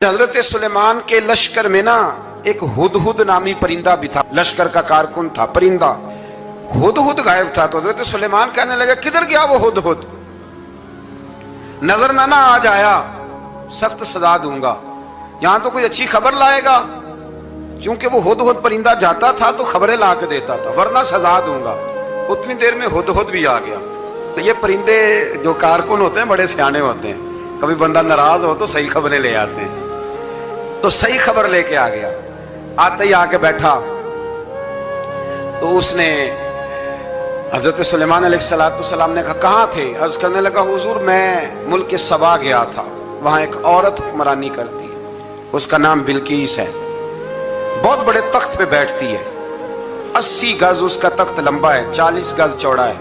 हजरत सुलेमान के लश्कर में ना एक हुदहुद नामी परिंदा भी था, लश्कर का कारकुन था। परिंदा हुदहुद गायब था, तो हजरत सुलेमान कहने लगे किधर गया वो हुदहुद, नजर ना आ जाया सख्त सजा दूंगा। यहां तो कोई अच्छी खबर लाएगा, क्योंकि वो हुदहुद परिंदा जाता था तो खबरें ला के देता था, वरना सजा दूंगा। उतनी देर में हुदहुद भी आ गया। तो ये परिंदे जो कारकुन होते हैं बड़े सियाने होते हैं, कभी बंदा नाराज हो तो सही खबरें ले आते हैं। तो सही खबर लेके आ गया, आते ही आके बैठा तो उसने हजरत सुलेमान अलैहिस्सलाम ने कहा कहाँ थे? अर्ज करने लगा हुजूर मैं मुल्क सबा गया था, वहां एक औरत हुक्मरानी करती है, उसका नाम बिल्कीस है, बहुत बड़े तख्त पे बैठती है, 80 गज उसका तख्त लंबा है, 40 गज चौड़ा है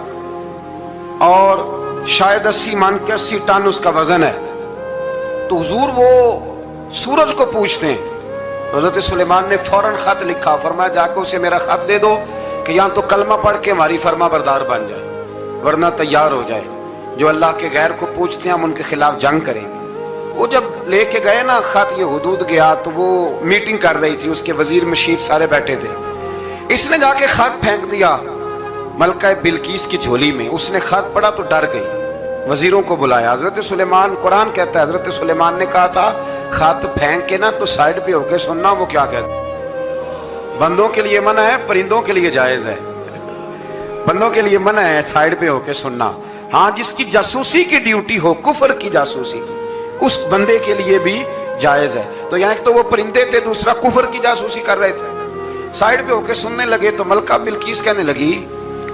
और शायद 80 मान के 80 टन उसका वजन है। तो हुजूर वो सूरज को पूछते हैं। हज़रत सुलेमान ने फौरन खत लिखा, फरमाया जाकर उसे मेरा खत दे दो कि यहाँ तो कलमा पढ़ के हमारी फरमा बरदार बन जाए, वरना तैयार हो जाए, जो अल्लाह के गैर को पूछते हैं हम उनके खिलाफ जंग करेंगे। वो जब लेके गए ना खत, ये हुदूद गया तो वो मीटिंग कर रही थी, उसके वजीर मशीर सारे बैठे थे। इसने जाके खत फेंक दिया मलका बिल्कीस की झोली में। उसने खत पढ़ा तो डर गई, वजीरों को बुलाया। हजरत सुलेमान, कुरान कहता है हजरत सुलेमान ने कहा था खत फेंक के ना तो साइड पे होके सुनना वो क्या कहता है। बंदों के लिए मना है, परिंदों के लिए जायज है। बंदों के लिए मना है साइड पे होके सुनना। हाँ, जिसकी जासूसी की ड्यूटी हो, कुफर की जासूसी, उस बंदे के लिए भी जायज है। तो यहाँ एक तो वो परिंदे थे, दूसरा कुफर की जासूसी कर रहे थे। साइड पे होके सुनने लगे तो मलका बिल्कीस कहने लगी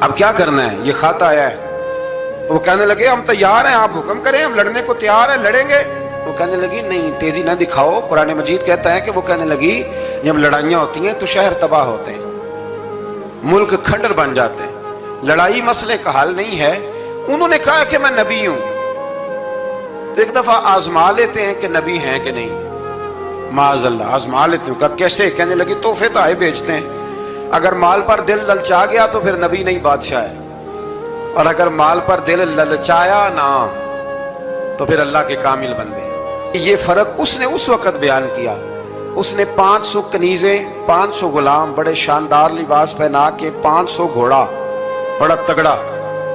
अब क्या करना है, ये खत आया है। तो वो कहने लगे हम तैयार हैं, आप हुक्म करें, हम लड़ने को तैयार हैं, लड़ेंगे। वो कहने लगी नहीं, तेजी ना दिखाओ। कुरान मजीद कहता है कि वो कहने लगी जब लड़ाइयाँ होती हैं तो शहर तबाह होते हैं, मुल्क खंडर बन जाते हैं, लड़ाई मसले का हल नहीं है। उन्होंने कहा कि मैं नबी हूं, तो एक दफा आजमा लेते हैं कि नबी हैं कि नहीं। माज़अल्लाह आजमा लेते हैं। कहा कैसे? कहने लगी तोहफे तो आए भेजते हैं, अगर माल पर दिल ललचा गया तो फिर नबी नहीं बादशाह है, और अगर माल पर दिल ललचाया ना तो फिर अल्लाह के कामिल बंदे। ये फर्क उसने उस वक्त बयान किया। उसने 500 कनीजें, 500 गुलाम, बड़े शानदार लिबास पहना के, 500 घोड़ा बड़ा तगड़ा,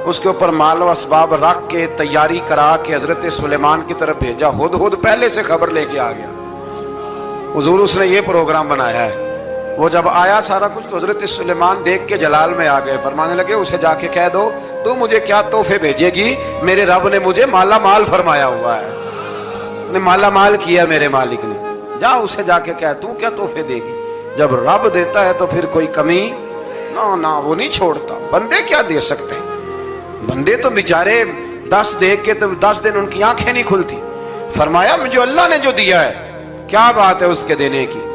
उसके ऊपर माल व असबाब रख के तैयारी करा के हजरत सुलेमान की तरफ भेजा। हुदहुद पहले से खबर लेके आ गया, हुजूर उसने ये प्रोग्राम बनाया है। वो जब आया सारा कुछ तो हजरत सुलेमान देख के जलाल में आ गए, फरमाने लगे उसे जाके कह दो तू मुझे क्या तोहफे भेजेगी, मेरे रब ने मुझे माला माल फरमाया हुआ है, ने माला माल किया मेरे मालिक ने। जा उसे जाके कह तू क्या तोहफे देगी। जब रब देता है तो फिर कोई कमी ना ना वो नहीं छोड़ता। बंदे क्या दे सकते हैं, बंदे तो बेचारे 10 दे के तो 10 दिन उनकी आंखें नहीं खुलती। फरमाया मुझे अल्लाह ने जो दिया है क्या बात है उसके देने की।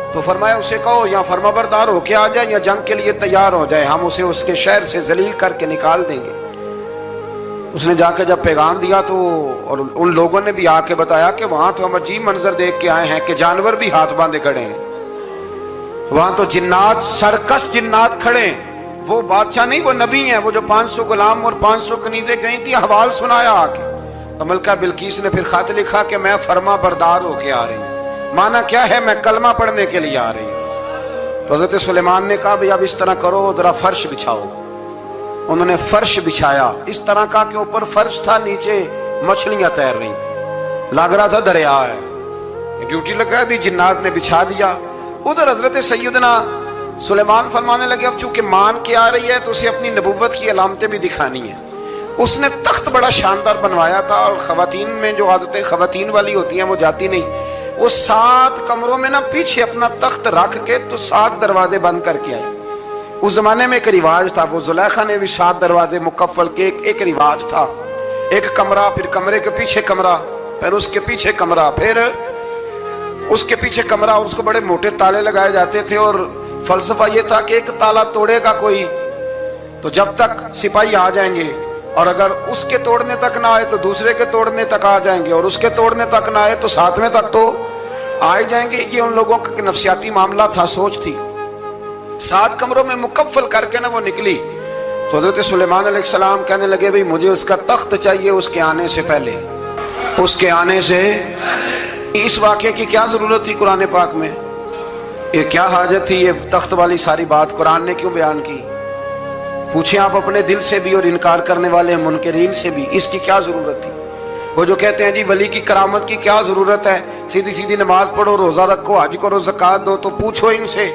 तो फरमाया उसे कहो या फरमाबरदार होके आ जाए या जंग के लिए तैयार हो जाए, हम उसे उसके शहर से जलील करके निकाल देंगे। उसने जाकर जब पैगाम दिया तो और उन लोगों ने भी आके बताया कि वहां तो हम अजीब मंजर देख के आए हैं कि जानवर भी हाथ बांधे खड़े हैं, वहां तो जिन्नात, सरकश जिन्नात खड़े हैं। वो बादशाह नहीं, वो नबी हैं। वो जो 500 गुलाम और 500 कनीजें गई थी, हवाल सुनाया आके। तो मलका बिल्कीस ने फिर खत लिखा कि मैं फरमा बरदार होके आ रही हूँ। माना क्या है, मैं कलमा पढ़ने के लिए आ रही हूँ। तो हज़रत सुलेमान ने कहा भाई अब इस तरह करो, जरा फर्श बिछाओ। उन्होंने फर्श बिछाया, इस तरह का के ऊपर फर्श था, नीचे मछलियां तैर रही थी, लग रहा था दरिया है। ड्यूटी लगा दी, जिन्नात ने बिछा दिया। उधर हजरत सैयदना सुलेमान फरमाने लगे अब चूंकि मान के आ रही है तो उसे अपनी नबुव्वत की अलामतें भी दिखानी है। उसने तख्त बड़ा शानदार बनवाया था, और खवातीन में जो आदतें खवातीन वाली होती हैं वो जाती नहीं। वो 7 कमरों में ना पीछे अपना तख्त रख के तो 7 दरवाजे बंद करके आए। उस जमाने में एक रिवाज था, वो जुलेखा ने भी 7 दरवाजे मुकफ्फल के एक रिवाज था। एक कमरा, फिर कमरे के पीछे कमरा, फिर उसके पीछे कमरा, फिर उसके पीछे कमरा, और उसको बड़े मोटे ताले लगाए जाते थे। और फलसफा ये था कि एक ताला तोड़ेगा कोई तो जब तक सिपाही आ जाएंगे, और अगर उसके तोड़ने तक ना आए तो दूसरे के तोड़ने तक आ जाएंगे, और उसके तोड़ने तक ना आए तो 7वें तक तो आ ही जाएंगे। ये उन लोगों का नफसियाती मामला था, सोच थी। 7 कमरों में मुकफ्फल करके ना वो निकली। तो हजरत सुलेमान अलैहिस्सलाम कहने लगे भाई मुझे उसका तख्त चाहिए उसके आने से पहले, उसके आने से اس واقعے کی کیا ضرورت تھی قرآن پاک میں؟ یہ کیا حاجت تھی یہ تخت والی ساری بات قرآن نے کیوں بیان کی؟ پوچھیں آپ اپنے دل سے بھی اور انکار کرنے والے منکرین سے بھی، اس کی کیا ضرورت تھی؟ وہ جو کہتے ہیں جی ولی کی کرامت کی کیا ضرورت ہے، سیدھی سیدھی نماز پڑھو، روزہ رکھو، حج کرو، زکوٰۃ دو، تو پوچھو ان سے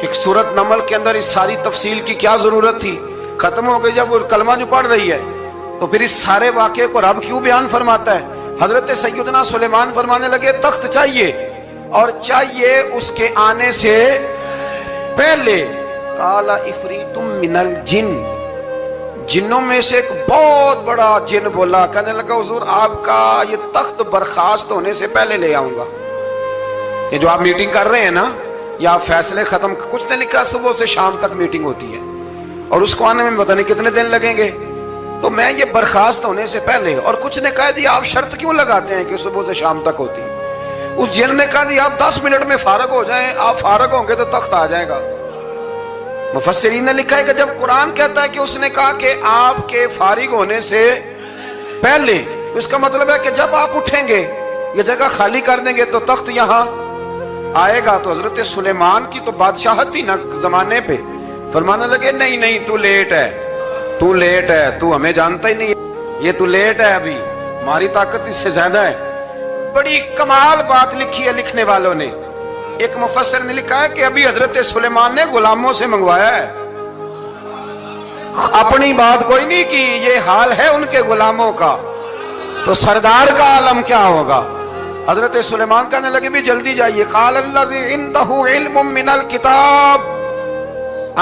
ایک سورت نمل کے اندر اس ساری تفصیل کی کیا ضرورت تھی؟ ختم ہو گئی جب وہ کلمہ جو پڑھ رہی ہے، تو پھر اس سارے واقعے کو رب کیوں بیان فرماتا ہے؟ حضرت سیدنا سلیمان فرمانے لگے تخت چاہیے، اور چاہیے اس کے آنے سے پہلے۔ قال عفریت من الجن، جنوں میں سے ایک بہت بڑا جن بولا، کہنے لگا حضور آپ کا یہ تخت برخاست ہونے سے پہلے لے آؤں گا۔ یہ جو آپ میٹنگ کر رہے ہیں نا، یا آپ فیصلے ختم، کچھ نے لکھا صبح سے شام تک میٹنگ ہوتی ہے اور اس کو آنے میں پتہ نہیں کتنے دن لگیں گے، تو میں یہ برخاست ہونے سے پہلے، اور کچھ نے کہا جی آپ شرط کیوں لگاتے ہیں کہ صبح سے شام تک ہوتی ہے؟ اس جن نے کہا جی آپ 10 منٹ میں فارغ ہو جائیں، آپ فارغ ہوں گے تو تخت آ جائے گا۔ مفسرین نے لکھا ہے کہ جب قرآن کہتا ہے کہ اس نے کہا کہ آپ کے فارغ ہونے سے پہلے، اس کا مطلب ہے کہ جب آپ اٹھیں گے، یہ جگہ خالی کر دیں گے تو تخت یہاں آئے گا۔ تو حضرت سلیمان کی تو بادشاہت تھی نا زمانے پہ، فرمانے لگے نہیں نہیں تو لیٹ ہے، تو لیٹ ہے، تو ہمیں جانتا ہی نہیں ہے، یہ تو لیٹ ہے، ابھی ہماری طاقت اس سے زیادہ ہے۔ بڑی کمال بات لکھی ہے لکھنے والوں نے۔ ایک مفسر نے لکھا ہے کہ ابھی حضرت سلیمان نے غلاموں سے منگوایا ہے، اپنی بات کوئی نہیں کی، یہ حال ہے ان کے غلاموں کا، تو سردار کا عالم کیا ہوگا؟ حضرت سلیمان کہنے لگے بھی جلدی جائیے۔ قال الذی عنده علم من الکتاب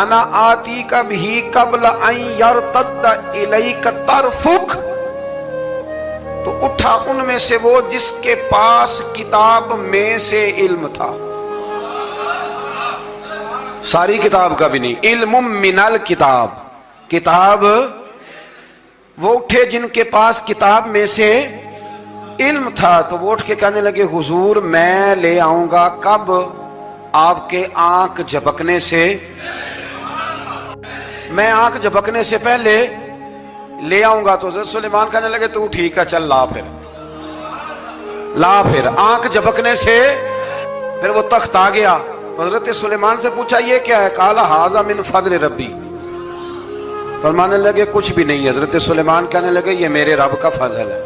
انا آتیک بہ قبل ان یرتد الیک طرفک، تو اٹھا ان میں سے وہ جس کے پاس کتاب میں سے علم تھا، ساری کتاب کا بھی نہیں، علم من الکتاب، کتاب، وہ اٹھے جن کے پاس کتاب میں سے علم تھا، تو وہ اٹھ کے کہنے لگے حضور میں لے آؤں گا، کب؟ آپ کے آنکھ جھپکنے سے، میں آنکھ جھپکنے سے پہلے لے آؤں گا۔ تو حضرت سلیمان کہنے لگے تو ٹھیک ہے چل لا، پھر آنکھ جھپکنے سے پھر وہ تخت آ گیا۔ حضرت سلیمان سے پوچھا یہ کیا ہے؟ قال ھذا من فضل ربی، فرمانے لگے کچھ بھی نہیں۔ حضرت سلیمان کہنے لگے یہ میرے رب کا فضل ہے۔